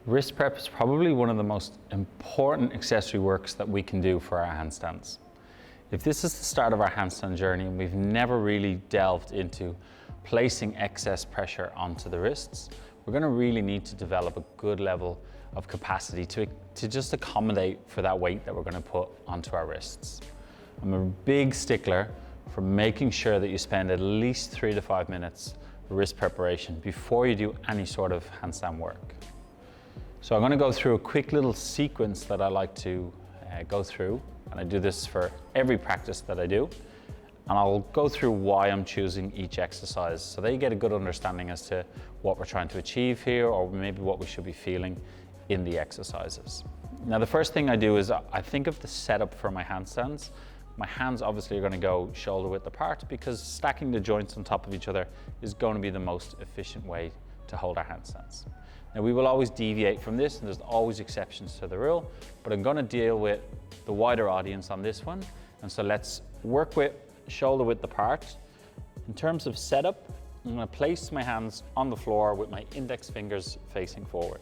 Wrist prep is probably one of the most important accessory works that we can do for our handstands. If this is the start of our handstand journey and we've never really delved into placing excess pressure onto the wrists, we're going to really need to develop a good level of capacity to just accommodate for that weight that we're going to put onto our wrists. I'm a big stickler for making sure that you spend at least 3 to 5 minutes wrist preparation before you do any sort of handstand work. So I'm going to go through a quick little sequence that I like to go through, and I do this for every practice that I do, and I'll go through why I'm choosing each exercise so that you get a good understanding as to what we're trying to achieve here, or maybe what we should be feeling in the exercises. Now the first thing I do is I think of the setup for my handstands. My hands obviously are going to go shoulder width apart because stacking the joints on top of each other is going to be the most efficient way to hold our handstands. Now we will always deviate from this, and there's always exceptions to the rule, but I'm going to deal with the wider audience on this one. And so let's work with shoulder width apart. In terms of setup, I'm going to place my hands on the floor with my index fingers facing forward.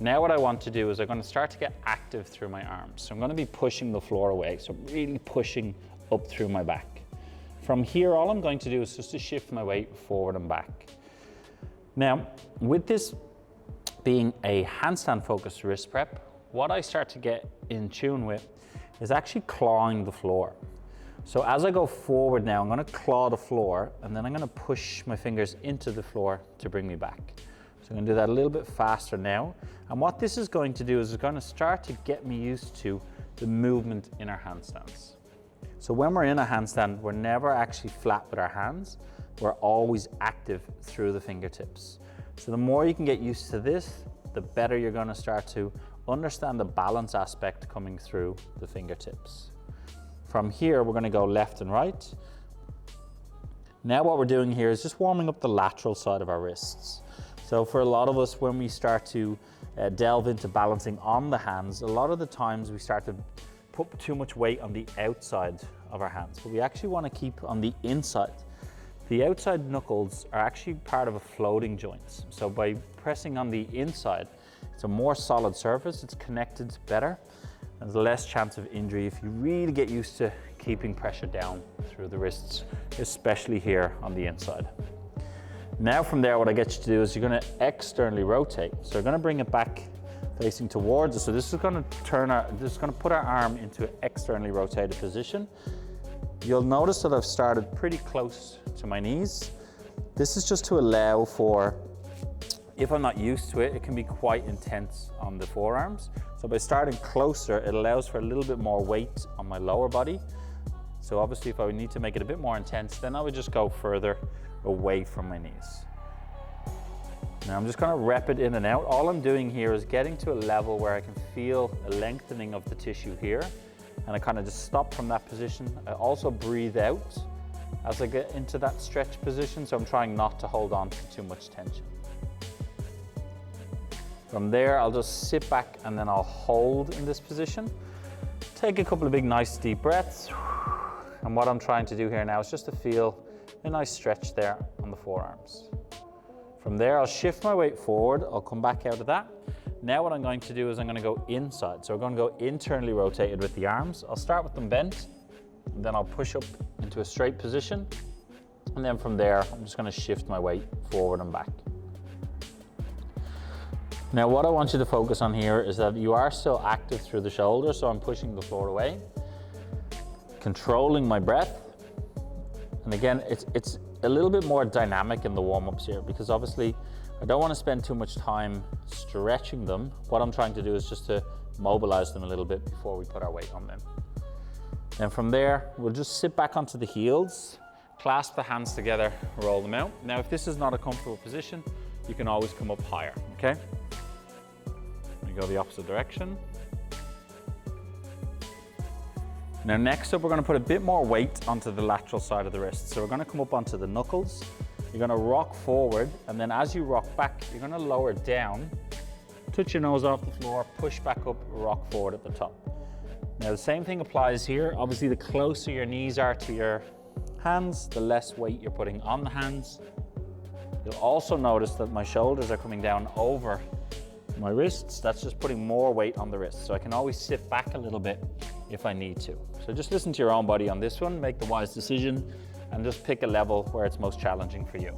Now what I want to do is I'm going to start to get active through my arms. So I'm going to be pushing the floor away, so really pushing up through my back. From here, all I'm going to do is just to shift my weight forward and back. Now, with this being a handstand focused wrist prep, what I start to get in tune with is actually clawing the floor. So as I go forward now, I'm going to claw the floor, and then I'm going to push my fingers into the floor to bring me back. So I'm going to do that a little bit faster now. And what this is going to do is it's going to start to get me used to the movement in our handstands. So when we're in a handstand, we're never actually flat with our hands. We're always active through the fingertips. So the more you can get used to this, the better you're going to start to understand the balance aspect coming through the fingertips. From here, we're going to go left and right. Now what we're doing here is just warming up the lateral side of our wrists. So for a lot of us, when we start to delve into balancing on the hands, a lot of the times we start to put too much weight on the outside of our hands, but we actually want to keep on the inside. The outside knuckles are actually part of a floating joint. So by pressing on the inside, it's a more solid surface, it's connected better, and there's less chance of injury if you really get used to keeping pressure down through the wrists, especially here on the inside. Now from there, what I get you to do is you're going to externally rotate. So you're going to bring it back facing towards us. So this is going to put our arm into an externally rotated position. You'll notice that I've started pretty close to my knees. This is just to allow for, if I'm not used to it, it can be quite intense on the forearms. So by starting closer, it allows for a little bit more weight on my lower body. So obviously if I need to make it a bit more intense, then I would just go further away from my knees. Now I'm just going to rep it in and out. All I'm doing here is getting to a level where I can feel a lengthening of the tissue here. And I kind of just stop from that position. I also breathe out as I get into that stretch position, so I'm trying not to hold on to too much tension. From there, I'll just sit back and then I'll hold in this position. Take a couple of big, nice deep breaths. And what I'm trying to do here now is just to feel a nice stretch there on the forearms. From there, I'll shift my weight forward. I'll come back out of that. Now what I'm going to do is I'm going to go inside. So we're going to go internally rotated with the arms. I'll start with them bent, and then I'll push up into a straight position. And then from there, I'm just going to shift my weight forward and back. Now what I want you to focus on here is that you are still active through the shoulder, so I'm pushing the floor away, controlling my breath. And again, it's a little bit more dynamic in the warm-ups here, because obviously I don't want to spend too much time stretching them. What I'm trying to do is just to mobilize them a little bit before we put our weight on them. And from there, we'll just sit back onto the heels, clasp the hands together, roll them out. Now, if this is not a comfortable position, you can always come up higher, okay? We go the opposite direction. Now next up, we're going to put a bit more weight onto the lateral side of the wrist. So we're going to come up onto the knuckles. You're going to rock forward, and then as you rock back, you're going to lower down, touch your nose off the floor, push back up, rock forward at the top. Now the same thing applies here. Obviously, the closer your knees are to your hands, the less weight you're putting on the hands. You'll also notice that my shoulders are coming down over my wrists, that's just putting more weight on the wrists. So I can always sit back a little bit if I need to. So just listen to your own body on this one, make the wise decision, and just pick a level where it's most challenging for you.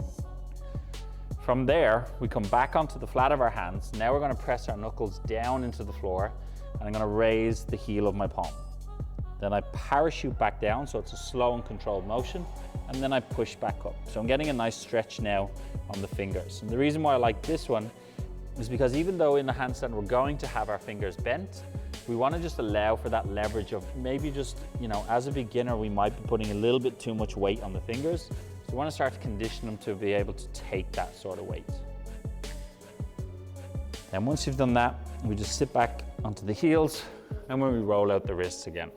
From there, we come back onto the flat of our hands. Now we're going to press our knuckles down into the floor, and I'm going to raise the heel of my palm. Then I parachute back down, so it's a slow and controlled motion, and then I push back up. So I'm getting a nice stretch now on the fingers. And the reason why I like this one is because even though in the handstand we're going to have our fingers bent, we want to just allow for that leverage of maybe just, you know, as a beginner, we might be putting a little bit too much weight on the fingers. So we want to start to condition them to be able to take that sort of weight. And once you've done that, we just sit back onto the heels, and when we roll out the wrists again.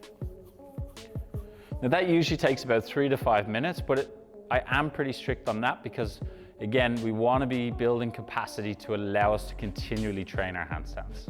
Now that usually takes about 3 to 5 minutes, but I am pretty strict on that because, again, we want to be building capacity to allow us to continually train our handstands.